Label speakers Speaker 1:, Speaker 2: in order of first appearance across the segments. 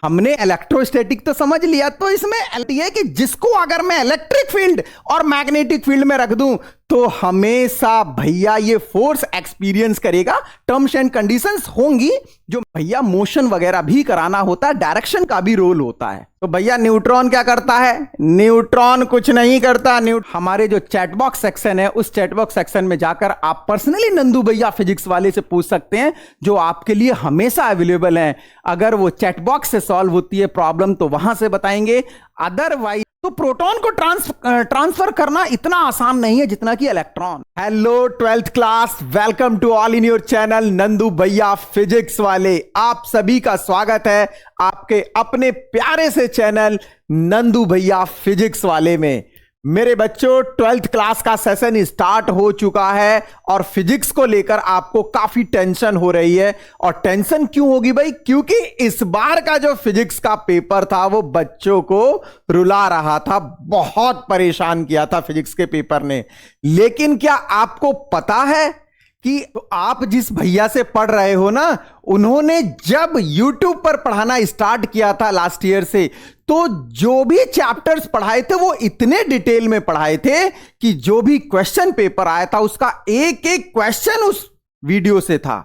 Speaker 1: हमने इलेक्ट्रोस्टैटिक तो समझ लिया, तो इसमें ये कि जिसको अगर मैं इलेक्ट्रिक फील्ड और मैग्नेटिक फील्ड में रख दूं तो हमेशा भैया ये फोर्स एक्सपीरियंस करेगा। टर्म्स एंड कंडीशंस होंगी जो भैया मोशन वगैरह भी कराना होता है, डायरेक्शन का भी रोल होता है। तो भैया न्यूट्रॉन क्या करता है? न्यूट्रॉन कुछ नहीं करता। हमारे जो चैट बॉक्स सेक्शन है उस चैट बॉक्स सेक्शन में जाकर आप पर्सनली नंदू भैया फिजिक्स वाले से पूछ सकते हैं, जो आपके लिए हमेशा अवेलेबल हैं। अगर वो चैट बॉक्स से सॉल्व होती है प्रॉब्लम तो वहां से बताएंगे, अदरवाइज तो प्रोटॉन को ट्रांसफर करना इतना आसान नहीं है जितना कि electron. Hello 12th class, welcome to all in your channel Nandu भैया फिजिक्स वाले। आप सभी का स्वागत है आपके अपने प्यारे से चैनल नंदू भैया फिजिक्स वाले में। मेरे बच्चों 12th क्लास का सेशन स्टार्ट हो चुका है और फिजिक्स को लेकर आपको काफी टेंशन हो रही है। और टेंशन क्यों होगी भाई? क्योंकि इस बार का जो फिजिक्स का पेपर था वो बच्चों को रुला रहा था, बहुत परेशान किया था फिजिक्स के पेपर ने। लेकिन क्या आपको पता है कि तो आप जिस भैया से पढ़ रहे हो ना, उन्होंने जब YouTube पर पढ़ाना स्टार्ट किया था लास्ट ईयर से, तो जो भी चैप्टर्स पढ़ाए थे वो इतने डिटेल में पढ़ाए थे कि जो भी क्वेश्चन पेपर आया था उसका एक एक क्वेश्चन उस वीडियो से था।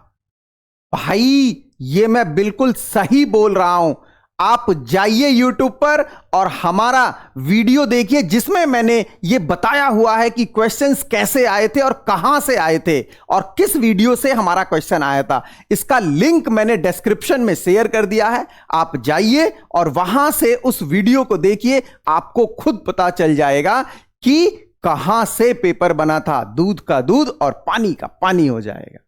Speaker 1: भाई ये मैं बिल्कुल सही बोल रहा हूं। आप जाइए YouTube पर और हमारा वीडियो देखिए जिसमें मैंने ये बताया हुआ है कि क्वेश्चंस कैसे आए थे और कहां से आए थे और किस वीडियो से हमारा क्वेश्चन आया था। इसका लिंक मैंने डिस्क्रिप्शन में शेयर कर दिया है, आप जाइए और वहां से उस वीडियो को देखिए, आपको खुद पता चल जाएगा कि कहां से पेपर बना था। दूध का दूध और पानी का पानी हो जाएगा।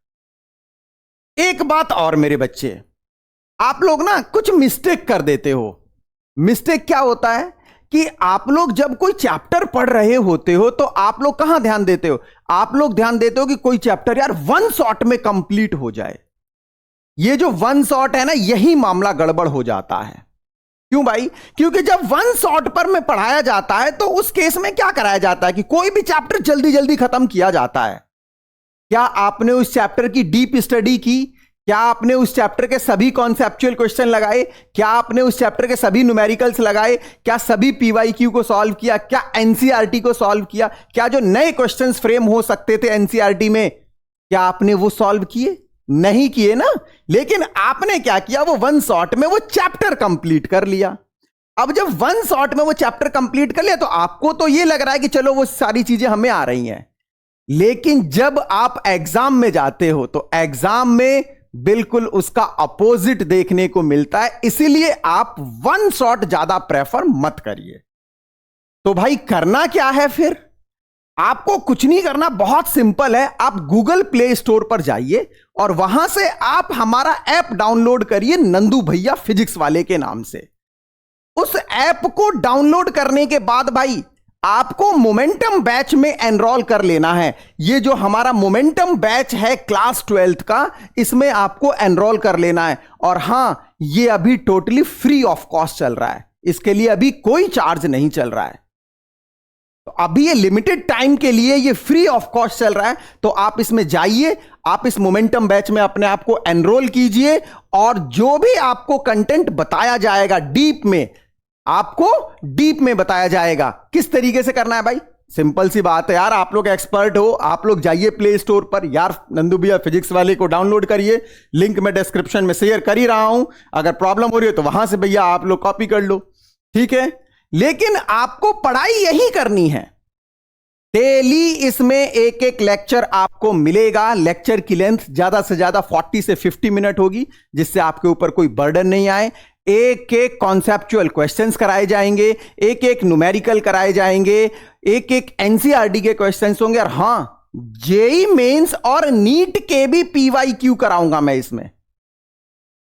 Speaker 1: एक बात और मेरे बच्चे, आप लोग ना कुछ मिस्टेक कर देते हो। मिस्टेक क्या होता है कि आप लोग जब कोई चैप्टर पढ़ रहे होते हो तो आप लोग कहां ध्यान देते हो? आप लोग ध्यान देते हो कि कोई चैप्टर यार वन शॉट में कंप्लीट हो जाए। ये जो वन शॉट है ना, यही मामला गड़बड़ हो जाता है। क्यों भाई? क्योंकि जब वन शॉट पर में पढ़ाया जाता है तो उस केस में क्या कराया जाता है कि कोई भी चैप्टर जल्दी जल्दी खत्म किया जाता है। क्या आपने उस चैप्टर की डीप स्टडी की? क्या आपने उस चैप्टर के सभी कॉन्सेप्चुअल क्वेश्चन लगाए? क्या आपने उस चैप्टर के सभी न्यूमेरिकल्स लगाए? क्या सभी पीवाईक्यू को सॉल्व किया? क्या एनसीईआरटी को सॉल्व किया? क्या जो नए क्वेश्चंस फ्रेम हो सकते थे एनसीईआरटी में, क्या आपने वो सॉल्व किए? नहीं किए ना। लेकिन आपने क्या किया, वो वन शॉट में वो चैप्टर कंप्लीट कर लिया। अब जब वन शॉट में वो चैप्टर कंप्लीट कर लिया तो आपको तो ये लग रहा है कि चलो वो सारी चीजें हमें आ रही हैं। लेकिन जब आप एग्जाम में जाते हो तो एग्जाम में बिल्कुल उसका अपोजिट देखने को मिलता है। इसीलिए आप वन शॉट ज्यादा प्रेफर मत करिए। तो भाई करना क्या है फिर? आपको कुछ नहीं करना, बहुत सिंपल है। आप गूगल प्ले स्टोर पर जाइए और वहां से आप हमारा ऐप डाउनलोड करिए नंदू भैया फिजिक्स वाले के नाम से। उस ऐप को डाउनलोड करने के बाद भाई आपको मोमेंटम बैच में एनरोल कर लेना है। ये जो हमारा मोमेंटम बैच है क्लास 12th का, इसमें आपको एनरोल कर लेना है। और हां, ये अभी टोटली फ्री ऑफ कॉस्ट चल रहा है, इसके लिए अभी कोई चार्ज नहीं चल रहा है। तो अभी ये लिमिटेड टाइम के लिए ये फ्री ऑफ कॉस्ट चल रहा है। तो आप इसमें जाइए, आप इस मोमेंटम बैच में अपने आप को एनरोल कीजिए और जो भी आपको कंटेंट बताया जाएगा डीप में, आपको डीप में बताया जाएगा। किस तरीके से करना है भाई? सिंपल सी बात है यार, आप लोग एक्सपर्ट हो, आप लोग जाइए प्ले स्टोर पर यार, नंदू भैया फिजिक्स वाले को डाउनलोड करिए। लिंक मैं डिस्क्रिप्शन में शेयर कर ही रहा हूं। अगर प्रॉब्लम हो रही है तो वहां से भैया आप लोग कॉपी कर लो, ठीक है। लेकिन आपको पढ़ाई यही करनी है। डेली इसमें एक एक लेक्चर आपको मिलेगा। लेक्चर की लेंथ ज्यादा से ज्यादा 40 से 50 मिनट होगी, जिससे आपके ऊपर कोई बर्डन नहीं आए। एक एक कॉन्सेप्चुअल क्वेश्चंस कराए जाएंगे, एक एक न्यूमेरिकल कराए जाएंगे, एक एक एनसीईआरटी के क्वेश्चंस होंगे। और हां, जेई मेंस और नीट के भी पीवाईक्यू कराऊंगा मैं इसमें।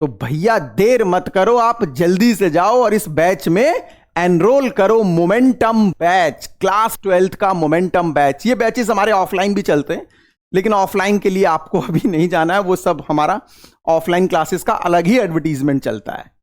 Speaker 1: तो भैया देर मत करो, आप जल्दी से जाओ और इस बैच में एनरोल करो। मोमेंटम बैच, क्लास 12th का मोमेंटम बैच। ये बैचेस हमारे ऑफलाइन भी चलते हैं, लेकिन ऑफलाइन के लिए आपको अभी नहीं जाना है। वो सब हमारा ऑफलाइन क्लासेस का अलग ही एडवर्टीजमेंट चलता है।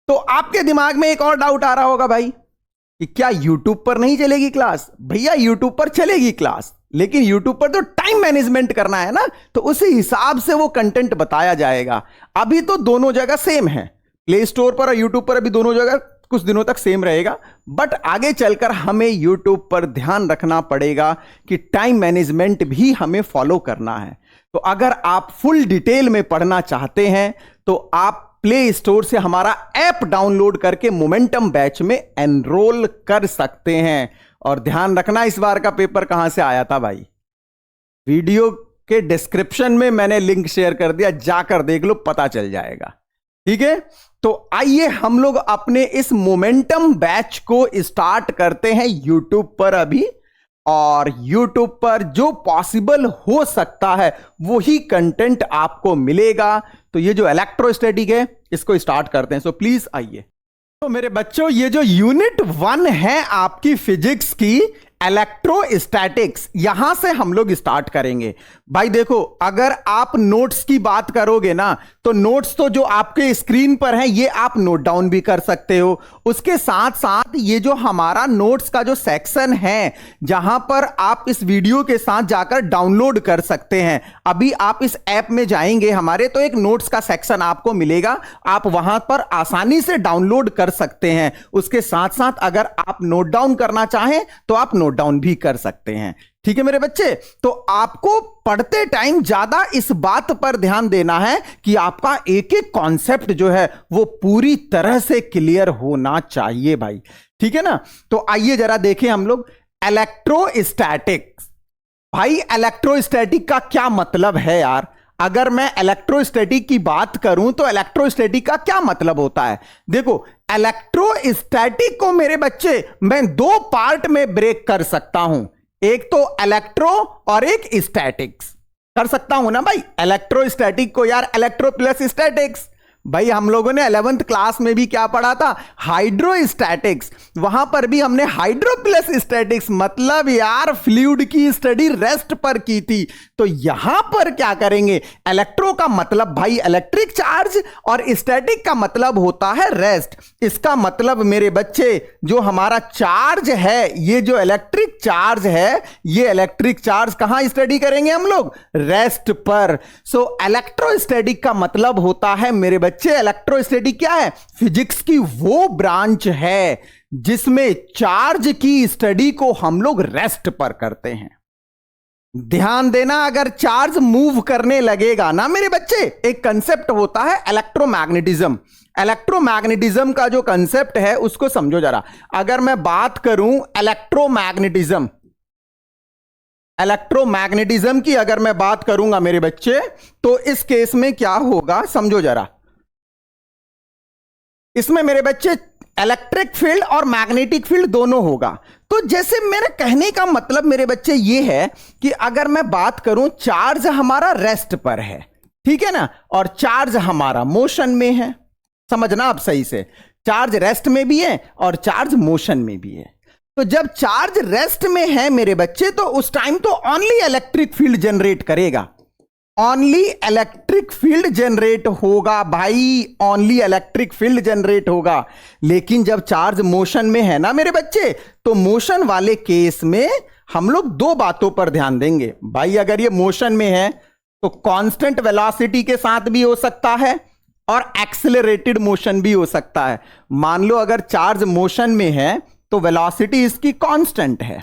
Speaker 1: तो आपके दिमाग में एक और डाउट आ रहा होगा भाई कि क्या YouTube पर नहीं चलेगी क्लास? भैया YouTube पर चलेगी क्लास, लेकिन YouTube पर तो टाइम मैनेजमेंट करना है ना, तो उसी हिसाब से वो कंटेंट बताया जाएगा। अभी तो दोनों जगह सेम है। प्ले स्टोर पर और यूट्यूब पर अभी दोनों जगह कुछ दिनों तक सेम रहेगा, बट आगे चलकर हमें यूट्यूब पर ध्यान रखना पड़ेगा कि टाइम मैनेजमेंट भी हमें फॉलो करना है। तो अगर आप फुल डिटेल में पढ़ना चाहते हैं तो आप प्ले स्टोर से हमारा ऐप डाउनलोड करके मोमेंटम बैच में एनरोल कर सकते हैं। और ध्यान रखना, इस बार का पेपर कहां से आया था भाई, वीडियो के डिस्क्रिप्शन में मैंने लिंक शेयर कर दिया, जाकर देख लो, पता चल जाएगा। ठीक है, तो आइए हम लोग अपने इस मोमेंटम बैच को स्टार्ट करते हैं यूट्यूब पर अभी। और यूट्यूब पर जो पॉसिबल हो सकता है वही कंटेंट आपको मिलेगा। तो ये जो इलेक्ट्रोस्टैटिक है इसको स्टार्ट करते हैं। सो प्लीज आइए। तो मेरे बच्चों, ये जो यूनिट 1 है आपकी फिजिक्स की, इलेक्ट्रोस्टैटिक्स, यहां से हम लोग स्टार्ट करेंगे। भाई देखो, अगर आप नोट्स की बात करोगे ना, तो नोट्स तो जो आपके स्क्रीन पर है ये आप नोट डाउन भी कर सकते हो। उसके साथ साथ ये जो हमारा नोट्स का जो सेक्शन है, जहां पर आप इस वीडियो के साथ जाकर डाउनलोड कर सकते हैं। अभी आप इस ऐप में जाएंगे हमारे, तो एक नोट्स का सेक्शन आपको मिलेगा, आप वहां पर आसानी से डाउनलोड कर सकते हैं। उसके साथ साथ अगर आप नोट डाउन करना चाहें तो आप नोट डाउन भी कर सकते हैं। ठीक है मेरे बच्चे, तो आपको पढ़ते टाइम ज्यादा इस बात पर ध्यान देना है कि आपका एक एक कॉन्सेप्ट जो है वो पूरी तरह से क्लियर होना चाहिए भाई। ठीक है ना, तो आइए जरा देखें हम लोग इलेक्ट्रोस्टैटिक्स। भाई इलेक्ट्रोस्टैटिक का क्या मतलब है यार? अगर मैं इलेक्ट्रोस्टैटिक की बात करूं तो इलेक्ट्रोस्टैटिक का क्या मतलब होता है? देखो, इलेक्ट्रोस्टैटिक को मेरे बच्चे मैं दो पार्ट में ब्रेक कर सकता हूं, एक तो इलेक्ट्रो और एक स्टैटिक्स कर सकता हूं ना भाई। इलेक्ट्रोस्टैटिक को यार इलेक्ट्रो प्लस स्टैटिक्स, भाई हम लोगों ने 11th क्लास में भी क्या पढ़ा था, हाइड्रोस्टैटिक्स। वहां पर भी हमने हाइड्रो प्लस स्टैटिक्स मतलब यार फ्लूइड की स्टडी रेस्ट पर की थी। तो यहां पर क्या करेंगे, इलेक्ट्रो का मतलब भाई इलेक्ट्रिक चार्ज और स्टैटिक का मतलब होता है रेस्ट। इसका मतलब मेरे बच्चे जो हमारा चार्ज है, ये जो इलेक्ट्रिक चार्ज है, ये इलेक्ट्रिक चार्ज कहां स्टडी करेंगे हम लोग, रेस्ट पर। सो इलेक्ट्रोस्टैटिक का मतलब होता है मेरे बच्चे, इलेक्ट्रोस्टैटिक क्या है, फिजिक्स की वो ब्रांच है जिसमें चार्ज की स्टडी को हम लोग रेस्ट पर करते हैं। ध्यान देना, अगर चार्ज मूव करने लगेगा ना मेरे बच्चे, एक कंसेप्ट होता है इलेक्ट्रोमैग्नेटिज्म। इलेक्ट्रोमैग्नेटिज्म का जो कंसेप्ट है उसको समझो जरा। अगर मैं बात करूं इलेक्ट्रोमैग्नेटिज्म की अगर मैं बात करूंगा मेरे बच्चे, तो इस केस में क्या होगा समझो जरा। इसमें मेरे बच्चे इलेक्ट्रिक फील्ड और मैग्नेटिक फील्ड दोनों होगा। तो जैसे मेरे कहने का मतलब मेरे बच्चे ये है कि अगर मैं बात करूं, चार्ज हमारा रेस्ट पर है, ठीक है ना, और चार्ज हमारा मोशन में है। समझना आप सही से, चार्ज रेस्ट में भी है और चार्ज मोशन में भी है। तो जब चार्ज रेस्ट में है मेरे बच्चे, तो उस टाइम तो ओनली इलेक्ट्रिक फील्ड जनरेट करेगा, ओनली इलेक्ट्रिक फील्ड जनरेट होगा भाई, ओनली इलेक्ट्रिक फील्ड जनरेट होगा। लेकिन जब चार्ज मोशन में है ना मेरे बच्चे, तो मोशन वाले केस में हम लोग दो बातों पर ध्यान देंगे भाई। अगर ये मोशन में है तो कांस्टेंट वेलोसिटी के साथ भी हो सकता है और एक्सेलरेटेड मोशन भी हो सकता है। मान लो अगर चार्ज मोशन में है तो वेलोसिटी इसकी कांस्टेंट है,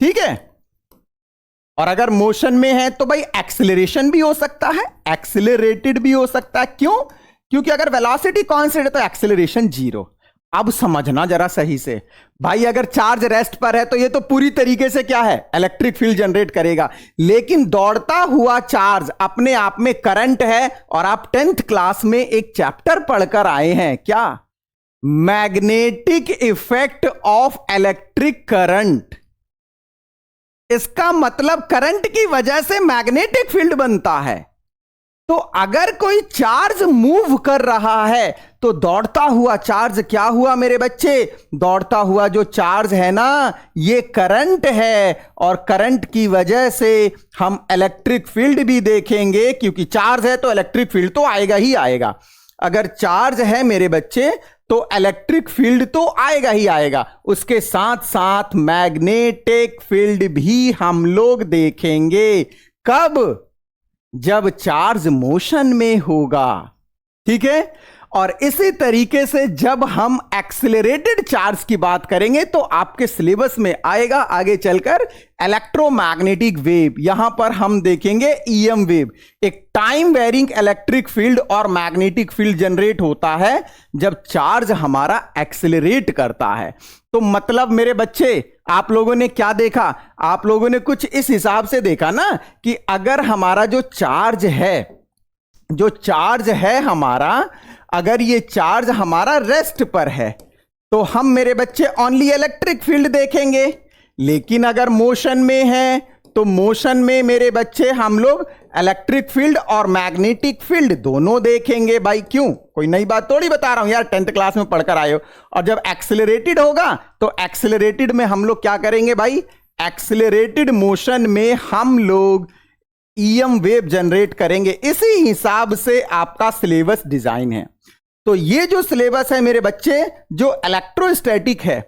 Speaker 1: ठीक है, और अगर मोशन में है तो भाई एक्सेलरेशन भी हो सकता है, एक्सेलरेटेड भी हो सकता है। क्यों? क्योंकि अगर वेलोसिटी कांस्टेंट है तो एक्सेलरेशन 0। अब समझना जरा सही से भाई, अगर चार्ज रेस्ट पर है तो ये तो पूरी तरीके से क्या है, इलेक्ट्रिक फील्ड जनरेट करेगा। लेकिन दौड़ता हुआ चार्ज अपने आप में करंट है, और आप 10th क्लास में एक चैप्टर पढ़कर आए हैं क्या, magnetic effect of electric current. इसका मतलब करंट की वजह से मैग्नेटिक फील्ड बनता है। तो अगर कोई चार्ज मूव कर रहा है तो दौड़ता हुआ चार्ज क्या हुआ मेरे बच्चे, दौड़ता हुआ जो चार्ज है ना, ये करंट है, और करंट की वजह से हम इलेक्ट्रिक फील्ड भी देखेंगे, क्योंकि चार्ज है तो इलेक्ट्रिक फील्ड तो आएगा ही आएगा। अगर चार्ज है मेरे बच्चे तो इलेक्ट्रिक फील्ड तो आएगा ही आएगा, उसके साथ साथ मैग्नेटिक फील्ड भी हम लोग देखेंगे। कब? जब चार्ज मोशन में होगा, ठीक है। और इसी तरीके से जब हम एक्सिलरेटेड चार्ज की बात करेंगे तो आपके सिलेबस में आएगा आगे चलकर इलेक्ट्रोमैग्नेटिक वेव। यहां पर हम देखेंगे ईएम वेव, एक टाइम वेरिंग इलेक्ट्रिक फील्ड और मैग्नेटिक फील्ड जनरेट होता है जब चार्ज हमारा एक्सिलरेट करता है। तो मतलब मेरे बच्चे, आप लोगों ने क्या देखा? आप लोगों ने कुछ इस हिसाब से देखा ना कि अगर हमारा जो चार्ज है हमारा, अगर ये चार्ज हमारा रेस्ट पर है तो हम मेरे बच्चे ओनली इलेक्ट्रिक फील्ड देखेंगे, लेकिन अगर मोशन में है तो मोशन में मेरे बच्चे हम लोग इलेक्ट्रिक फील्ड और मैग्नेटिक फील्ड दोनों देखेंगे। भाई क्यों? कोई नई बात थोड़ी बता रहा हूं यार, 10th क्लास में पढ़कर आए हो। और जब एक्सिलरेटेड होगा तो एक्सिलरेटेड में हम लोग क्या करेंगे भाई? एक्सिलरेटेड मोशन में हम लोग ईएम वेव जनरेट करेंगे। इसी हिसाब से आपका सिलेबस डिजाइन है। तो ये जो सिलेबस है मेरे बच्चे, जो इलेक्ट्रोस्टैटिक है,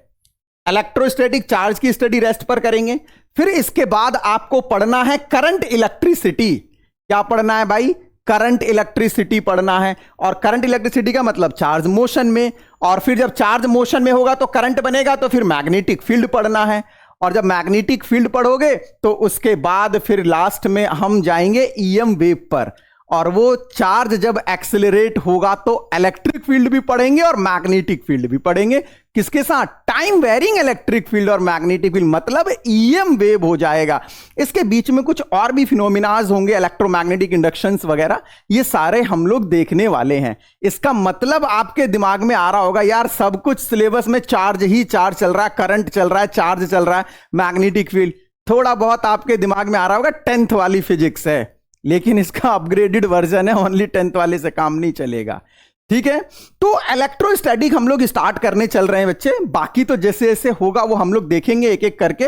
Speaker 1: इलेक्ट्रोस्टैटिक चार्ज की स्टडी रेस्ट पर करेंगे। फिर इसके बाद आपको पढ़ना है करंट इलेक्ट्रिसिटी। क्या पढ़ना है भाई? करंट इलेक्ट्रिसिटी पढ़ना है। और करंट इलेक्ट्रिसिटी का मतलब चार्ज मोशन में, और फिर जब चार्ज मोशन में होगा तो करंट बनेगा, तो फिर मैग्नेटिक फील्ड पढ़ना है। और जब मैग्नेटिक फील्ड पढ़ोगे तो उसके बाद फिर लास्ट में हम जाएंगे ईएम वेव पर। और वो चार्ज जब एक्सिलरेट होगा तो इलेक्ट्रिक फील्ड भी पढ़ेंगे और मैग्नेटिक फील्ड भी पढ़ेंगे। किसके साथ? टाइम वेरिंग इलेक्ट्रिक फील्ड और मैग्नेटिक फील्ड, मतलब ईएम वेव हो जाएगा। इसके बीच में कुछ और भी फिनोमिनाज होंगे, इलेक्ट्रोमैग्नेटिक इंडक्शंस वगैरह, ये सारे हम लोग देखने वाले हैं। इसका मतलब आपके दिमाग में आ रहा होगा यार सब कुछ सिलेबस में चार्ज ही चार्ज चल रहा है, करंट चल रहा है, चार्ज चल रहा है, मैग्नेटिक फील्ड। थोड़ा बहुत आपके दिमाग में आ रहा होगा 10th वाली फिजिक्स है, लेकिन इसका अपग्रेडेड वर्जन है, ओनली 10th वाले से काम नहीं चलेगा। ठीक है, तो इलेक्ट्रोस्टैटिक हम लोग स्टार्ट करने चल रहे हैं बच्चे। बाकी तो जैसे जैसे होगा वो हम लोग देखेंगे एक एक करके।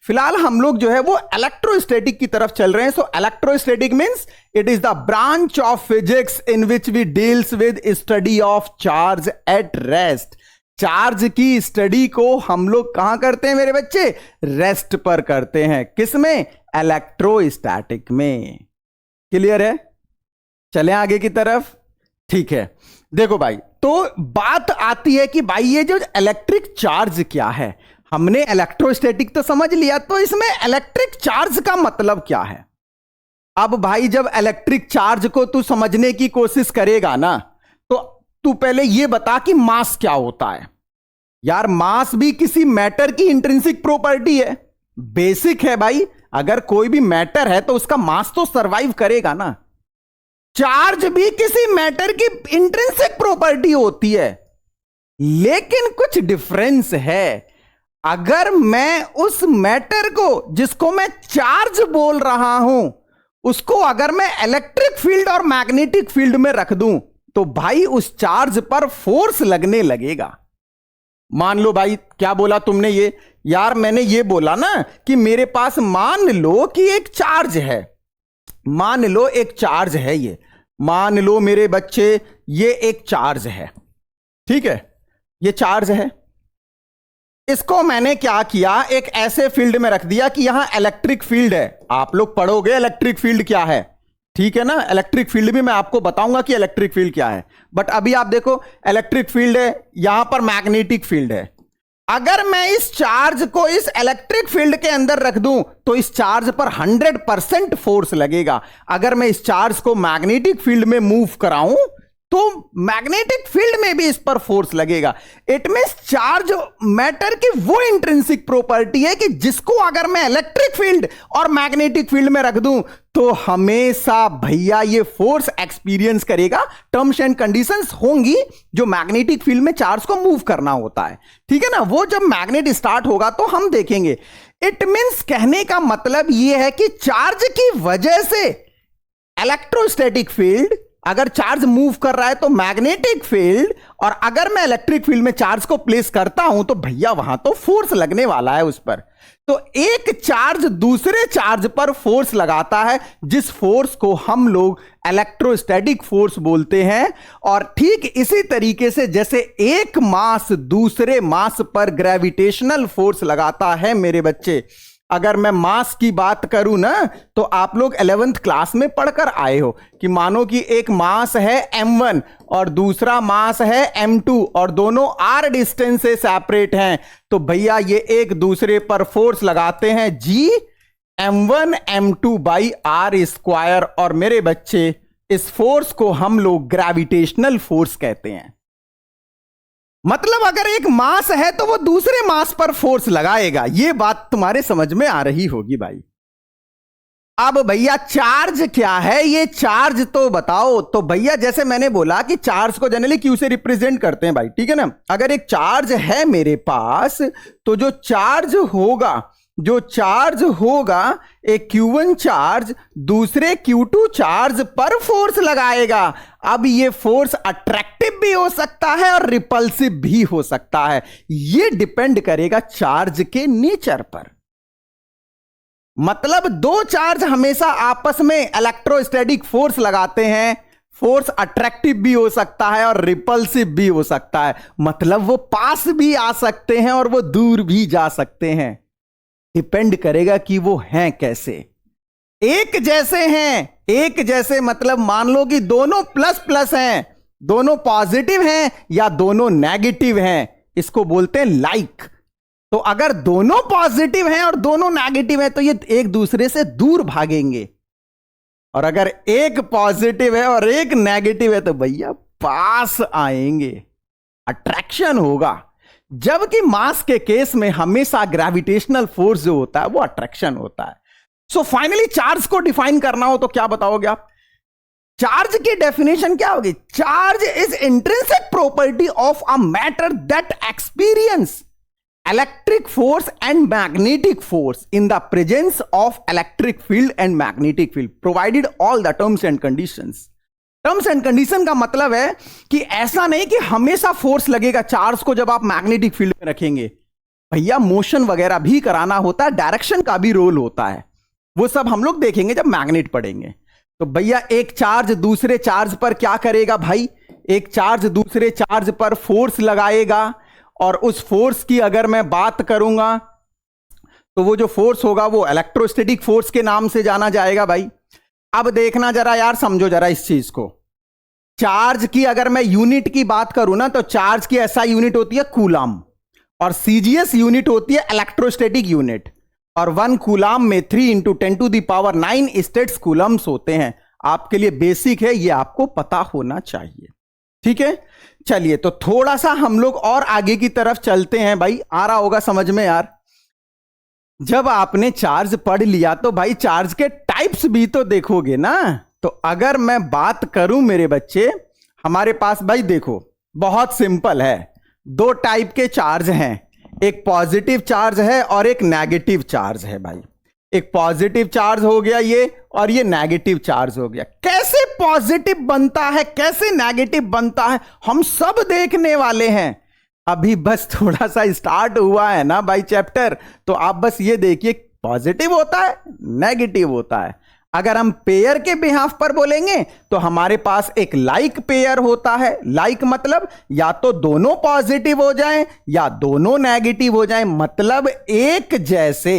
Speaker 1: फिलहाल हम लोग जो है वो इलेक्ट्रोस्टैटिक की तरफ चल रहे हैं। So electrostatic means it is the branch of physics in which we deals with study of charge at rest. Charge की स्टडी को हम लोग कहां करते हैं मेरे बच्चे? रेस्ट पर करते हैं। किसमें? इलेक्ट्रोस्टैटिक में। क्लियर है? चलें आगे की तरफ। ठीक है, देखो भाई, तो बात आती है कि भाई ये जो इलेक्ट्रिक चार्ज क्या है, हमने इलेक्ट्रोस्टैटिक तो समझ लिया, तो इसमें इलेक्ट्रिक चार्ज का मतलब क्या है? अब भाई जब इलेक्ट्रिक चार्ज को तू समझने की कोशिश करेगा ना, तो तू पहले ये बता कि मास क्या होता है। यार मास भी किसी मैटर की इंट्रिंसिक प्रॉपर्टी है, बेसिक है भाई। अगर कोई भी मैटर है तो उसका मास तो सरवाइव करेगा ना। चार्ज भी किसी मैटर की इंट्रिंसिक प्रॉपर्टी होती है, लेकिन कुछ डिफरेंस है। अगर मैं उस मैटर को, जिसको मैं चार्ज बोल रहा हूं, उसको अगर मैं इलेक्ट्रिक फील्ड और मैग्नेटिक फील्ड में रख दूं तो भाई उस चार्ज पर फोर्स लगने लगेगा। मान लो भाई, क्या बोला तुमने? ये यार मैंने ये बोला ना कि मेरे पास मान लो कि एक चार्ज है, मान लो एक चार्ज है, ये मान लो मेरे बच्चे ये एक चार्ज है। ठीक है, ये चार्ज है। इसको मैंने क्या किया, एक ऐसे फील्ड में रख दिया कि यहां इलेक्ट्रिक फील्ड है। आप लोग पढ़ोगे इलेक्ट्रिक फील्ड क्या है, ठीक है ना? इलेक्ट्रिक फील्ड भी मैं आपको बताऊंगा कि इलेक्ट्रिक फील्ड क्या है, बट अभी आप देखो इलेक्ट्रिक फील्ड है, यहां पर मैग्नेटिक फील्ड है। अगर मैं इस चार्ज को इस इलेक्ट्रिक फील्ड के अंदर रख दूं तो इस चार्ज पर 100% फोर्स लगेगा। अगर मैं इस चार्ज को मैग्नेटिक फील्ड में मूव कराऊं तो मैग्नेटिक फील्ड में भी इस पर फोर्स लगेगा। इट मींस चार्ज मैटर की वो इंट्रिंसिक प्रॉपर्टी है कि जिसको अगर मैं इलेक्ट्रिक फील्ड और मैग्नेटिक फील्ड में रख दूं तो हमेशा भैया ये फोर्स एक्सपीरियंस करेगा। टर्म्स एंड कंडीशंस होंगी जो मैग्नेटिक फील्ड में चार्ज को मूव करना होता है, ठीक है ना? वो जब मैग्नेट स्टार्ट होगा तो हम देखेंगे। इट मींस कहने का मतलब यह है कि चार्ज की वजह से इलेक्ट्रोस्टैटिक फील्ड, अगर चार्ज मूव कर रहा है तो मैग्नेटिक फील्ड, और अगर मैं इलेक्ट्रिक फील्ड में चार्ज को प्लेस करता हूं तो भैया वहां तो फोर्स लगने वाला है उस पर। तो एक चार्ज दूसरे चार्ज पर फोर्स लगाता है, जिस फोर्स को हम लोग इलेक्ट्रोस्टैटिक फोर्स बोलते हैं। और ठीक इसी तरीके से जैसे एक मास दूसरे मास पर ग्रेविटेशनल फोर्स लगाता है मेरे बच्चे, अगर मैं मास की बात करूं ना, तो आप लोग 11th क्लास में पढ़कर आए हो कि मानो कि एक मास है m1 और दूसरा मास है m2 और दोनों r डिस्टेंस से सेपरेट हैं, तो भैया ये एक दूसरे पर फोर्स लगाते हैं g m1 m2 by r square. और मेरे बच्चे, इस फोर्स को हम लोग ग्रेविटेशनल फोर्स कहते हैं। मतलब अगर एक मास है तो वो दूसरे मास पर फोर्स लगाएगा। ये बात तुम्हारे समझ में आ रही होगी भाई। अब भैया चार्ज क्या है, ये चार्ज तो बताओ। तो भैया जैसे मैंने बोला कि चार्ज को जनरली क्यू से रिप्रेजेंट करते हैं भाई, ठीक है ना। अगर एक चार्ज है मेरे पास, तो जो चार्ज होगा एक Q1 चार्ज दूसरे Q2 चार्ज पर फोर्स लगाएगा। अब ये फोर्स अट्रैक्टिव भी हो सकता है और रिपल्सिव भी हो सकता है। ये डिपेंड करेगा चार्ज के नेचर पर। मतलब दो चार्ज हमेशा आपस में इलेक्ट्रोस्टैटिक फोर्स लगाते हैं। फोर्स अट्रैक्टिव भी हो सकता है और रिपल्सिव भी हो सकता है। मतलब वो पास भी आ सकते हैं और वो दूर भी जा सकते हैं। डिपेंड करेगा कि वो हैं कैसे। एक जैसे मतलब मान लो कि दोनों प्लस प्लस हैं, दोनों पॉजिटिव हैं या दोनों नेगेटिव हैं, इसको बोलते हैं लाइक। तो अगर दोनों पॉजिटिव हैं और दोनों नेगेटिव हैं तो ये एक दूसरे से दूर भागेंगे, और अगर एक पॉजिटिव है और एक नेगेटिव है तो भैया पास आएंगे, अट्रैक्शन होगा। जबकि मास के केस में हमेशा ग्रेविटेशनल फोर्स जो होता है वो अट्रैक्शन होता है। सो फाइनली चार्ज को डिफाइन करना हो तो क्या बताओगे आप? चार्ज की डेफिनेशन क्या होगी? Charge is intrinsic property of a matter that experience electric force and magnetic force in the presence of electric field and magnetic field provided all the terms and conditions। Terms and condition का मतलब है कि ऐसा नहीं कि हमेशा force लगेगा charge को जब आप मैग्नेटिक फील्ड में रखेंगे। भैया मोशन वगैरह भी कराना होता है, डायरेक्शन का भी रोल होता है, वो सब हम लोग देखेंगे जब मैग्नेट पढ़ेंगे। तो भैया एक चार्ज दूसरे चार्ज पर क्या करेगा भाई? एक चार्ज दूसरे चार्ज पर फोर्स लगाएगा, और उस फोर्स की अगर मैं बात करूंगा तो वो जो फोर्स होगा वो इलेक्ट्रोस्टैटिक फोर्स के नाम से जाना जाएगा भाई। अब देखना जरा यार, समझो जरा इस चीज को। चार्ज की अगर मैं यूनिट की बात करूं ना, तो चार्ज की ऐसा यूनिट होती है कूलाम, और सीजीएस यूनिट होती है इलेक्ट्रोस्टैटिक यूनिट, और 1 कूलाम में 3 × 10⁻⁹ स्टेट्स कूलम्स होते हैं। आपके लिए बेसिक है, ये आपको पता होना चाहिए, ठीक है। चलिए तो थोड़ा सा हम लोग और आगे की तरफ चलते हैं भाई, आ रहा होगा समझ में यार। जब आपने चार्ज पढ़ लिया तो भाई चार्ज के टाइप्स भी तो देखोगे ना। तो अगर मैं बात करूं मेरे बच्चे, हमारे पास भाई देखो बहुत सिंपल है, दो टाइप के चार्ज हैं, एक पॉजिटिव चार्ज है और एक नेगेटिव चार्ज है भाई। एक पॉजिटिव चार्ज हो गया ये, और ये नेगेटिव चार्ज हो गया। कैसे पॉजिटिव बनता है, कैसे नेगेटिव बनता है, हम सब देखने वाले हैं। अभी बस थोड़ा सा स्टार्ट हुआ है ना भाई चैप्टर, तो आप बस ये देखिए, पॉजिटिव होता है, नेगेटिव होता है। अगर हम पेयर के बिहाफ पर बोलेंगे तो हमारे पास एक लाइक पेयर होता है। लाइक मतलब या तो दोनों पॉजिटिव हो जाएं या दोनों नेगेटिव हो जाएं, मतलब एक जैसे।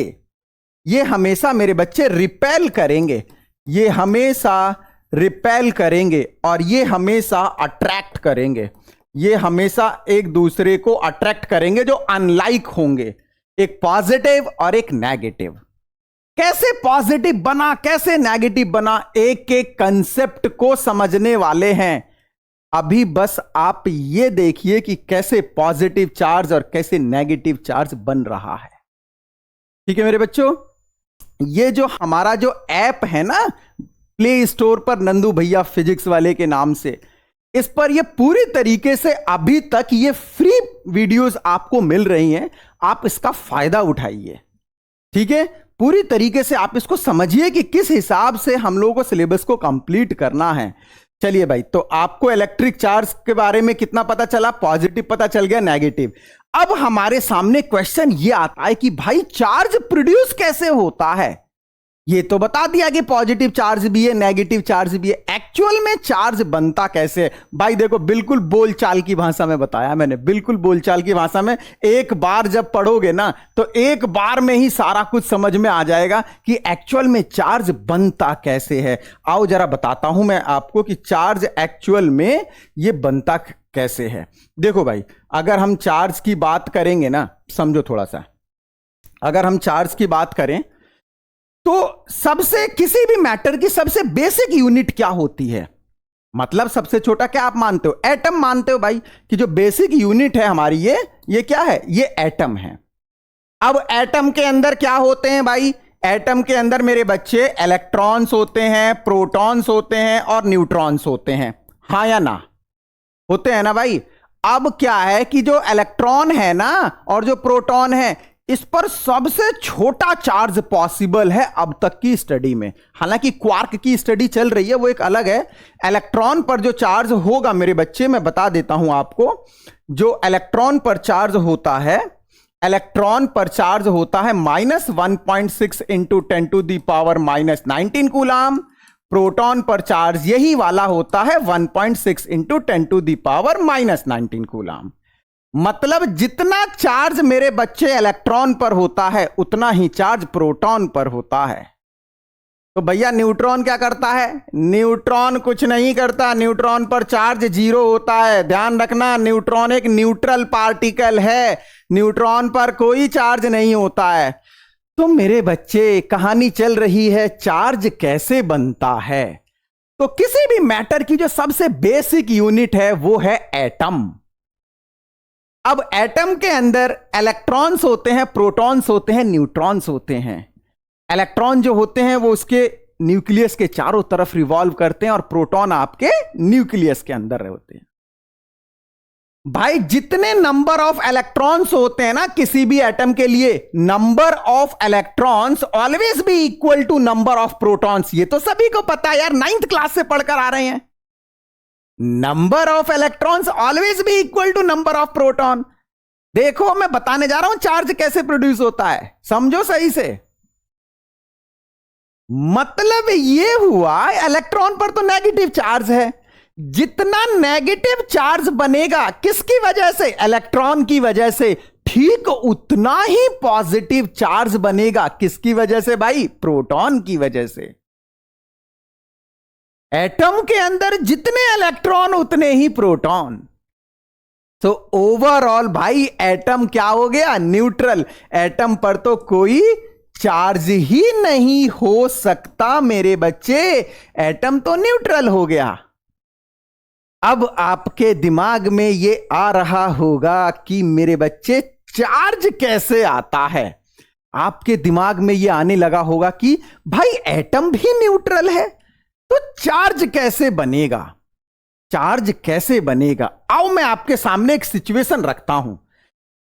Speaker 1: ये हमेशा मेरे बच्चे रिपेल करेंगे, ये हमेशा रिपेल करेंगे, और ये हमेशा अट्रैक्ट करेंगे। ये हमेशा एक दूसरे को अट्रैक्ट करेंगे, जो अनलाइक होंगे, एक पॉजिटिव और एक नेगेटिव। कैसे पॉजिटिव बना, कैसे नेगेटिव बना, एक एक कंसेप्ट को समझने वाले हैं। अभी बस आप ये देखिए कि कैसे पॉजिटिव चार्ज और कैसे नेगेटिव चार्ज बन रहा है। ठीक है मेरे बच्चों, ये जो हमारा जो ऐप है ना प्ले स्टोर पर, नंदू भैया फिजिक्स वाले के नाम से, इस पर ये पूरी तरीके से अभी तक ये फ्री वीडियोस आपको मिल रही हैं। आप इसका फायदा उठाइए, ठीक है। पूरी तरीके से आप इसको समझिए कि किस हिसाब से हम लोगों को सिलेबस को कंप्लीट करना है। चलिए भाई, तो आपको इलेक्ट्रिक चार्ज के बारे में कितना पता चला? पॉजिटिव पता चल गया, नेगेटिव। अब हमारे सामने क्वेश्चन ये आता है कि भाई चार्ज प्रोड्यूस कैसे होता है? ये तो बता दिया कि पॉजिटिव चार्ज भी है नेगेटिव चार्ज भी है। एक्चुअल में चार्ज बनता कैसे है भाई? देखो, बिल्कुल बोलचाल की भाषा में बताया मैंने, बिल्कुल बोलचाल की भाषा में। एक बार जब पढ़ोगे ना तो एक बार में ही सारा कुछ समझ में आ जाएगा कि एक्चुअल में चार्ज बनता कैसे है। आओ जरा बताता हूं मैं आपको कि चार्ज एक्चुअल में ये बनता कैसे है। देखो भाई, अगर हम चार्ज की बात करेंगे ना, समझो थोड़ा सा, अगर हम चार्ज की बात करें तो सबसे किसी भी मैटर की सबसे बेसिक यूनिट क्या होती है? मतलब सबसे छोटा क्या आप मानते हो? एटम मानते हो भाई, कि जो बेसिक यूनिट है हमारी ये क्या है? ये एटम है। अब एटम के अंदर क्या होते हैं भाई? एटम के अंदर मेरे बच्चे इलेक्ट्रॉन्स होते हैं, प्रोटॉन्स होते हैं और न्यूट्रॉन्स होते हैं। हाँ या ना? होते हैं ना भाई। अब क्या है कि जो इलेक्ट्रॉन है ना और जो प्रोटॉन है, इस पर सबसे छोटा चार्ज पॉसिबल है अब तक की स्टडी में। हालांकि क्वार्क की स्टडी चल रही है, वो एक अलग है। इलेक्ट्रॉन पर जो चार्ज होगा मेरे बच्चे, मैं बता देता हूं आपको, जो इलेक्ट्रॉन पर चार्ज होता है, इलेक्ट्रॉन पर चार्ज होता है -1.6 इंटू 10⁻⁻19 कूलाम। प्रोटॉन पर चार्ज यही वाला होता है 1.6 इंटू 10⁻⁻19 कूलाम। मतलब जितना चार्ज मेरे बच्चे इलेक्ट्रॉन पर होता है उतना ही चार्ज प्रोटॉन पर होता है। तो भैया न्यूट्रॉन क्या करता है? न्यूट्रॉन कुछ नहीं करता, न्यूट्रॉन पर चार्ज 0 होता है। ध्यान रखना, न्यूट्रॉन एक न्यूट्रल पार्टिकल है, न्यूट्रॉन पर कोई चार्ज नहीं होता है। तो मेरे बच्चे, कहानी चल रही है चार्ज कैसे बनता है। तो किसी भी मैटर की जो सबसे बेसिक यूनिट है वो है एटम। अब एटम के अंदर इलेक्ट्रॉन्स होते हैं, प्रोटॉन्स होते हैं, न्यूट्रॉन्स होते हैं। इलेक्ट्रॉन जो होते हैं वो उसके न्यूक्लियस के चारों तरफ रिवॉल्व करते हैं और प्रोटॉन आपके न्यूक्लियस के अंदर होते हैं। भाई जितने नंबर ऑफ इलेक्ट्रॉन्स होते हैं ना किसी भी एटम के लिए, number of electrons always be equal to number of protons. ये तो सभी को पता है यार, 9th क्लास से पढ़कर आ रहे हैं। Number of electrons always be equal to number of proton. देखो मैं बताने जा रहा हूं चार्ज कैसे प्रोड्यूस होता है, समझो सही से। मतलब ये हुआ इलेक्ट्रॉन पर तो नेगेटिव चार्ज है, जितना नेगेटिव चार्ज बनेगा किसकी वजह से? इलेक्ट्रॉन की वजह से। ठीक उतना ही पॉजिटिव चार्ज बनेगा किसकी वजह से भाई? प्रोटॉन की वजह से। एटम के अंदर जितने इलेक्ट्रॉन उतने ही प्रोटॉन। तो ओवरऑल भाई एटम क्या हो गया? न्यूट्रल। एटम पर तो कोई चार्ज ही नहीं हो सकता मेरे बच्चे, एटम तो न्यूट्रल हो गया। अब आपके दिमाग में ये आ रहा होगा कि मेरे बच्चे चार्ज कैसे आता है। आपके दिमाग में ये आने लगा होगा कि भाई एटम भी न्यूट्रल है तो चार्ज कैसे बनेगा? चार्ज कैसे बनेगा? आओ मैं आपके सामने एक सिचुएशन रखता हूं।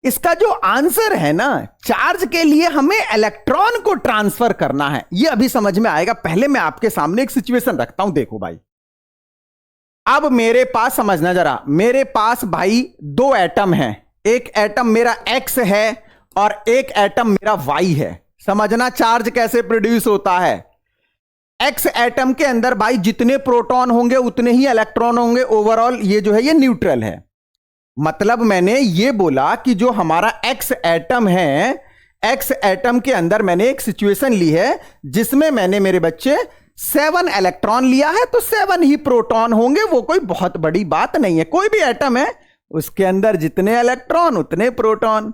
Speaker 1: इसका जो आंसर है ना, चार्ज के लिए हमें इलेक्ट्रॉन को ट्रांसफर करना है, यह अभी समझ में आएगा। पहले मैं आपके सामने एक सिचुएशन रखता हूं, देखो भाई। अब मेरे पास, समझना जरा, मेरे पास भाई 2 एटम हैं। एक एटम मेरा X है और एक एटम मेरा Y है। समझना चार्ज कैसे प्रोड्यूस होता है। X एटम के अंदर भाई जितने प्रोटॉन होंगे उतने ही इलेक्ट्रॉन होंगे। ओवरऑल ये जो है ये न्यूट्रल है। मतलब मैंने ये बोला कि जो हमारा X एटम है, X एटम के अंदर मैंने एक सिचुएशन ली है जिसमें मैंने मेरे बच्चे 7 इलेक्ट्रॉन लिया है, तो 7 ही प्रोटॉन होंगे। वो कोई बहुत बड़ी बात नहीं है। कोई भी एटम है उसके अंदर जितने इलेक्ट्रॉन उतने प्रोटॉन,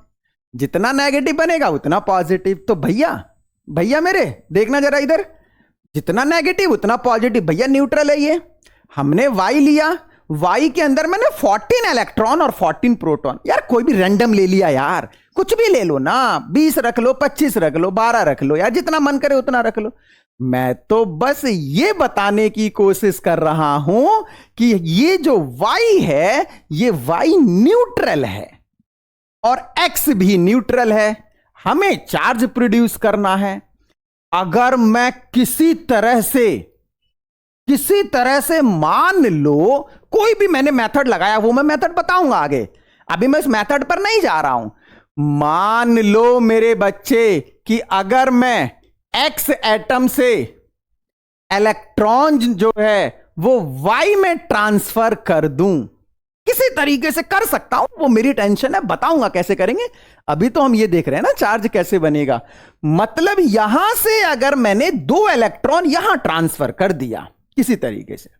Speaker 1: जितना नेगेटिव बनेगा उतना पॉजिटिव। तो भैया मेरे देखना जरा इधर, जितना नेगेटिव उतना पॉजिटिव। भैया न्यूट्रल है ये। हमने Y लिया, Y के अंदर मैंने 14 इलेक्ट्रॉन और 14 प्रोटॉन। यार कोई भी रैंडम ले लिया यार, कुछ भी ले लो ना, 20 रख लो, 25 रख लो, 12 रख लो यार, जितना मन करे उतना रख लो। मैं तो बस ये बताने की कोशिश कर रहा हूं कि ये जो Y है ये Y न्यूट्रल है और X भी न्यूट्रल है। हमें चार्ज प्रोड्यूस करना है। अगर मैं किसी तरह से मान लो, कोई भी मैंने मेथड लगाया, वो मैं मेथड बताऊंगा आगे, अभी मैं इस मेथड पर नहीं जा रहा हूं। मान लो मेरे बच्चे कि अगर मैं एक्स एटम से इलेक्ट्रॉन जो है वो वाई में ट्रांसफर कर दूं, किसी तरीके से कर सकता हूं, वो मेरी टेंशन है, बताऊंगा कैसे करेंगे। अभी तो हम ये देख रहे हैं ना चार्ज कैसे बनेगा। मतलब यहां से अगर मैंने 2 इलेक्ट्रॉन यहां ट्रांसफर कर दिया किसी तरीके से,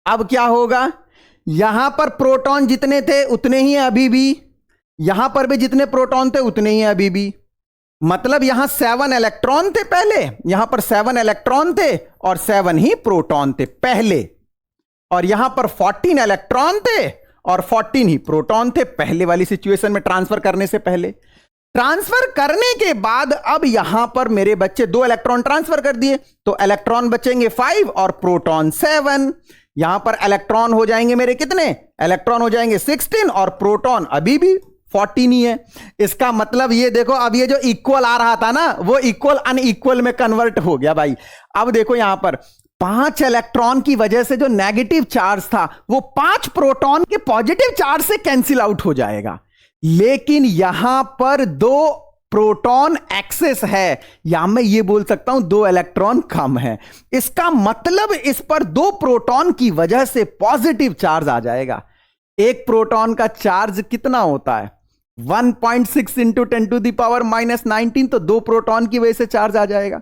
Speaker 1: अब क्या होगा, यहां पर प्रोटॉन जितने थे उतने ही हैं अभी भी, यहां पर भी जितने प्रोटॉन थे उतने ही हैं अभी भी। मतलब यहां 7 इलेक्ट्रॉन थे पहले, यहां पर 7 इलेक्ट्रॉन थे और 7 ही प्रोटॉन थे पहले, और यहां पर 14 इलेक्ट्रॉन थे और 14 ही प्रोटॉन थे पहले वाली सिचुएशन में ट्रांसफर करने से पहले। ट्रांसफर करने के बाद अब यहां पर मेरे बच्चे 2 इलेक्ट्रॉन ट्रांसफर कर दिए, तो इलेक्ट्रॉन बचेंगे 5 और प्रोटॉन 7। यहां पर इलेक्ट्रॉन हो जाएंगे मेरे कितने, इलेक्ट्रॉन हो जाएंगे 16 और प्रोटॉन अभी भी 14 ही है। इसका मतलब ये देखो, अब ये जो इक्वल आ रहा था ना वो इक्वल अनइक्वल में कन्वर्ट हो गया भाई। अब देखो यहां पर 5 इलेक्ट्रॉन की वजह से जो नेगेटिव चार्ज था वो 5 प्रोटॉन के पॉजिटिव चार्ज से कैंसिल आउट हो जाएगा, लेकिन यहां पर 2 प्रोटॉन एक्सेस है, या मैं ये बोल सकता हूं 2 इलेक्ट्रॉन कम है। इसका मतलब इस पर 2 प्रोटॉन की वजह से पॉजिटिव चार्ज आ जाएगा। एक प्रोटॉन का चार्ज कितना होता है, 1.6 इंटू 10⁻⁻19, तो 2 प्रोटॉन की वजह से चार्ज आ जाएगा।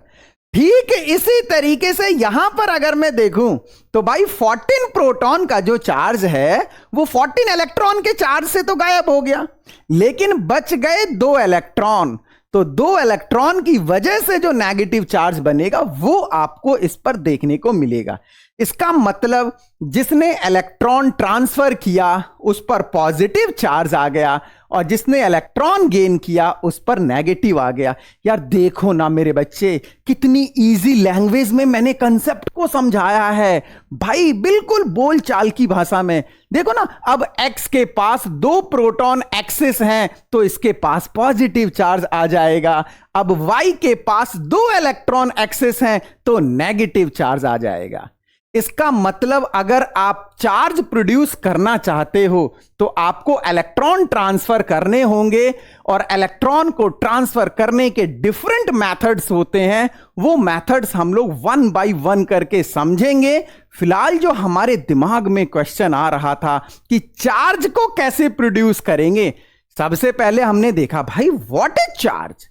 Speaker 1: ठीक इसी तरीके से यहां पर अगर मैं देखूं तो भाई 14 प्रोटॉन का जो चार्ज है वो 14 इलेक्ट्रॉन के चार्ज से तो गायब हो गया, लेकिन बच गए 2 इलेक्ट्रॉन। तो 2 इलेक्ट्रॉन की वजह से जो नेगेटिव चार्ज बनेगा वो आपको इस पर देखने को मिलेगा। इसका मतलब जिसने इलेक्ट्रॉन ट्रांसफर किया उस पर पॉजिटिव चार्ज आ गया और जिसने इलेक्ट्रॉन गेन किया उस पर नेगेटिव आ गया। यार देखो ना मेरे बच्चे, कितनी इजी लैंग्वेज में मैंने कंसेप्ट को समझाया है भाई, बिल्कुल बोल चाल की भाषा में। देखो ना, अब x के पास 2 प्रोटॉन एक्सेस हैं तो इसके पास पॉजिटिव चार्ज आ जाएगा। अब y के पास 2 इलेक्ट्रॉन एक्सेस हैं तो नेगेटिव चार्ज आ जाएगा। इसका मतलब अगर आप चार्ज प्रोड्यूस करना चाहते हो तो आपको इलेक्ट्रॉन ट्रांसफर करने होंगे, और इलेक्ट्रॉन को ट्रांसफर करने के डिफरेंट मेथड्स होते हैं। वो मेथड्स हम लोग 1 बाय 1 करके समझेंगे। फिलहाल जो हमारे दिमाग में क्वेश्चन आ रहा था कि चार्ज को कैसे प्रोड्यूस करेंगे, सबसे पहले हमने देखा भाई what is charge.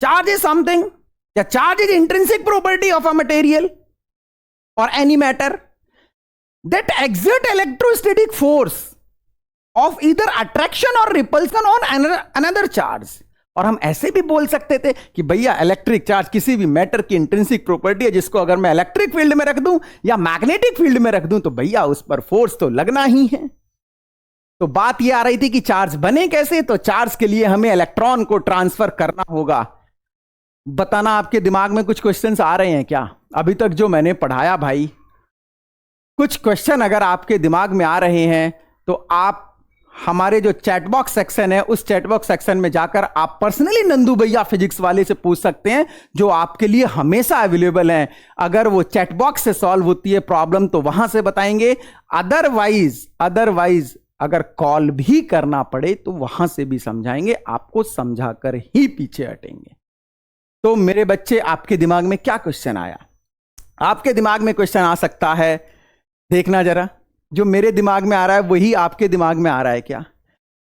Speaker 1: Charge is something, या charge is intrinsic property of a material or any matter that exert electrostatic force of either attraction or repulsion on another charge। और हम ऐसे भी बोल सकते थे कि भैया इलेक्ट्रिक चार्ज किसी भी मैटर की इंट्रिंसिक प्रॉपर्टी है, जिसको अगर मैं इलेक्ट्रिक फील्ड में रख दूं या मैग्नेटिक फील्ड में रख दूं तो भैया उस पर फोर्स तो लगना ही है। तो बात यह आ रही थी कि चार्ज बने कैसे, तो चार्ज के लिए हमें इलेक्ट्रॉन को ट्रांसफर करना होगा। बताना आपके दिमाग में कुछ क्वेश्चंस आ रहे हैं क्या? अभी तक जो मैंने पढ़ाया भाई, कुछ क्वेश्चन अगर आपके दिमाग में आ रहे हैं तो आप हमारे जो चैट बॉक्स सेक्शन है उस चैट बॉक्स सेक्शन में जाकर आप पर्सनली नंदू भैया फिजिक्स वाले से पूछ सकते हैं, जो आपके लिए हमेशा अवेलेबल हैं। अगर वो चैट बॉक्स से सॉल्व होती है प्रॉब्लम तो वहां से बताएंगे, अदरवाइज अगर कॉल भी करना पड़े तो वहां से भी समझाएंगे, आपको समझाकर ही पीछे हटेंगे। तो मेरे बच्चे, आपके दिमाग में क्या क्वेश्चन आया? आपके दिमाग में क्वेश्चन आ सकता है, देखना जरा, जो मेरे दिमाग में आ रहा है वही आपके दिमाग में आ रहा है क्या?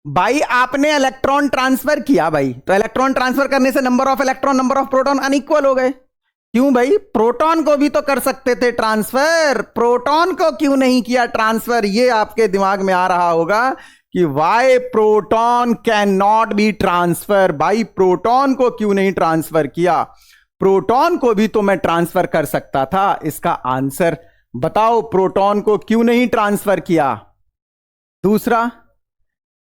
Speaker 1: भाई आपने इलेक्ट्रॉन ट्रांसफर किया भाई, तो इलेक्ट्रॉन ट्रांसफर करने से number of electron number of proton unequal हो गए। क्यों भाई? प्रोटॉन को भी तो कर सकते थे ट्रांसफर, प्रोटॉन को क्यों नहीं किया ट्रांसफर? ये आपके दिमाग में आ रहा होगा कि why proton can not be transfer. भाई प्रोटॉन को क्यों नहीं ट्रांसफर किया? प्रोटॉन को भी तो मैं ट्रांसफर कर सकता था। इसका आंसर बताओ, प्रोटॉन को क्यों नहीं ट्रांसफर किया? दूसरा,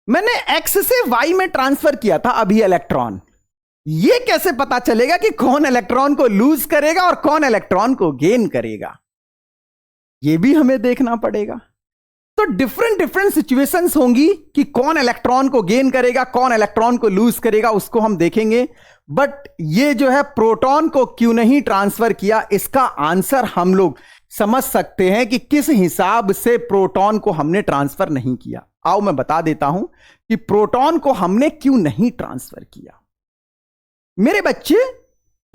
Speaker 1: मैंने एक्स से वाई में ट्रांसफर किया था अभी इलेक्ट्रॉन, यह कैसे पता चलेगा कि कौन इलेक्ट्रॉन को लूज करेगा और कौन इलेक्ट्रॉन को गेन करेगा? यह भी हमें देखना पड़ेगा। तो डिफरेंट सिचुएशंस होंगी कि कौन इलेक्ट्रॉन को गेन करेगा, कौन इलेक्ट्रॉन को लूज करेगा, उसको हम देखेंगे। बट ये जो है प्रोटॉन को क्यों नहीं ट्रांसफर किया, इसका आंसर हम लोग समझ सकते हैं कि किस हिसाब से प्रोटॉन को हमने ट्रांसफर नहीं किया। आओ मैं बता देता हूं कि प्रोटॉन को हमने क्यों नहीं ट्रांसफर किया। मेरे बच्चे,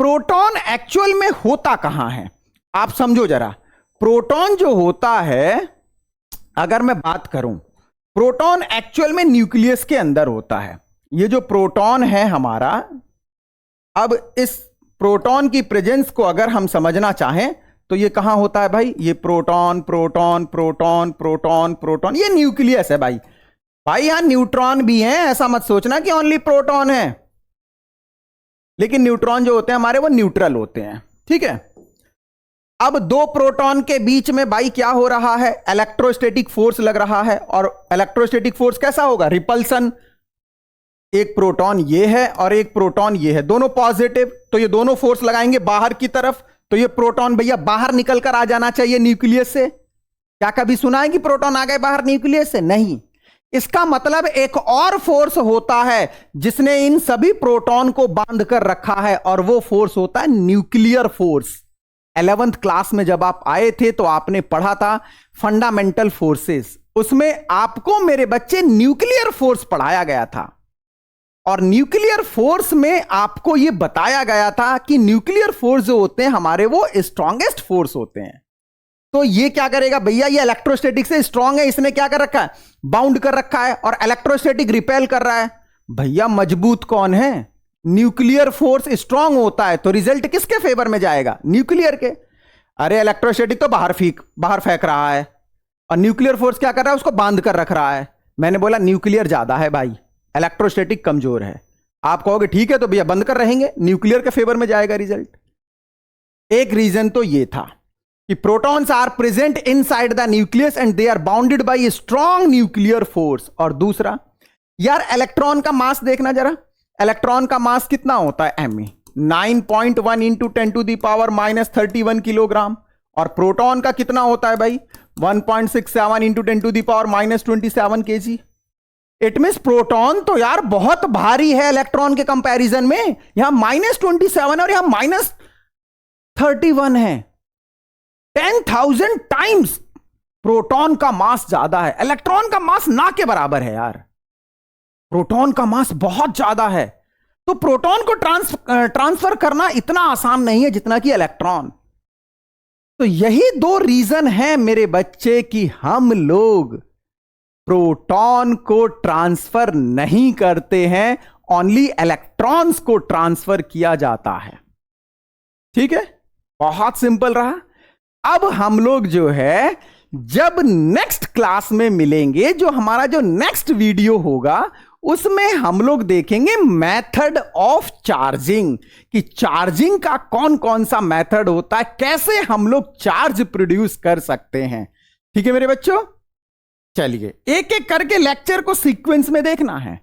Speaker 1: प्रोटॉन एक्चुअल में होता कहां है, आप समझो जरा। प्रोटॉन जो होता है, अगर मैं बात करूं, प्रोटॉन एक्चुअल में न्यूक्लियस के अंदर होता है। ये जो प्रोटॉन है हमारा, अब इस प्रोटॉन की प्रेजेंस को अगर हम समझना चाहें तो ये कहां होता है भाई, ये proton proton proton proton proton, ये न्यूक्लियस है भाई। भाई यहां न्यूट्रॉन भी हैं, ऐसा मत सोचना कि ओनली प्रोटॉन है, लेकिन न्यूट्रॉन जो होते हैं हमारे वो न्यूट्रल होते हैं, ठीक है। अब दो प्रोटॉन के बीच में भाई क्या हो रहा है, इलेक्ट्रोस्टैटिक फोर्स लग रहा है, और इलेक्ट्रोस्टैटिक फोर्स कैसा होगा, रिपल्सन। एक प्रोटॉन ये है और एक प्रोटॉन ये है, दोनों पॉजिटिव, तो ये दोनों फोर्स लगाएंगे बाहर की तरफ, तो ये प्रोटॉन भैया बाहर निकल कर आ जाना चाहिए न्यूक्लियस से। क्या कभी सुना है कि प्रोटॉन आ गए बाहर न्यूक्लियस से? नहीं। इसका मतलब एक और फोर्स होता है जिसने इन सभी प्रोटॉन को बांध कर रखा है, और वो फोर्स होता है न्यूक्लियर फोर्स। 11th क्लास में जब आप आए थे तो आपने पढ़ा था फंडामेंटल फोर्सेस, उसमें आपको मेरे बच्चे न्यूक्लियर फोर्स पढ़ाया गया था, और न्यूक्लियर फोर्स में आपको यह बताया गया था कि न्यूक्लियर फोर्स जो होते हैं हमारे वो स्ट्रॉन्गेस्ट फोर्स होते हैं। तो ये क्या करेगा भैया, ये इलेक्ट्रोस्टैटिक से स्ट्रांग है, इसने क्या कर रखा है, बाउंड कर रखा है, और इलेक्ट्रोस्टैटिक रिपेल कर रहा है। भैया मजबूत कौन है, न्यूक्लियर फोर्स स्ट्रांग होता है, तो रिजल्ट किसके फेवर में जाएगा, न्यूक्लियर के। अरे इलेक्ट्रोस्टैटिक तो बाहर फेंक रहा है, और न्यूक्लियर फोर्स क्या कर रहा है, उसको बांध कर रख रहा है। मैंने बोला न्यूक्लियर ज्यादा है भाई, इलेक्ट्रोस्टैटिक कमजोर है। आप कहोगे ठीक है तो भैया बंद कर रहेंगे, न्यूक्लियर के फेवर में जाएगा रिजल्ट। एक रीजन तो ये था कि protons are present inside the nucleus and they are bounded by strong nuclear force. और दूसरा, यार इलेक्ट्रॉन का मास देखना जरा, इलेक्ट्रॉन का मास कितना होता है, m 9.1 into 10 to the power -31 kilogram, और प्रोटॉन का कितना होता है भाई, 1.67 into 10 to the power -27 kg. It means proton तो यार बहुत भारी है इलेक्ट्रॉन के कंपैरिजन में। यहां -27 और यहां -31 है, 10,000 टाइम्स प्रोटॉन का मास ज्यादा है। इलेक्ट्रॉन का मास ना के बराबर है यार, प्रोटॉन का मास बहुत ज्यादा है। तो प्रोटॉन को ट्रांसफर करना इतना आसान नहीं है जितना कि इलेक्ट्रॉन। तो यही दो रीजन है मेरे बच्चे कि हम लोग प्रोटॉन को ट्रांसफर नहीं करते हैं, ओनली इलेक्ट्रॉन्स को ट्रांसफर किया जाता है। ठीक है, बहुत सिंपल रहा। अब हम लोग जो है जब नेक्स्ट क्लास में मिलेंगे, जो हमारा जो नेक्स्ट वीडियो होगा उसमें हम लोग देखेंगे मेथड ऑफ चार्जिंग, कि चार्जिंग का कौन कौन सा मेथड होता है, कैसे हम लोग चार्ज प्रोड्यूस कर सकते हैं। ठीक है मेरे बच्चों, चलिए एक एक करके लेक्चर को सीक्वेंस में देखना है,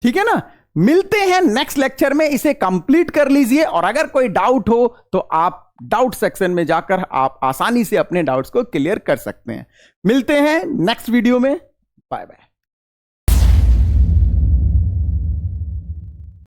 Speaker 1: ठीक है ना। मिलते हैं नेक्स्ट लेक्चर में, इसे कंप्लीट कर लीजिए, और अगर कोई डाउट हो तो आप डाउट सेक्शन में जाकर आप आसानी से अपने डाउट्स को क्लियर कर सकते हैं। मिलते हैं नेक्स्ट वीडियो में, बाय बाय।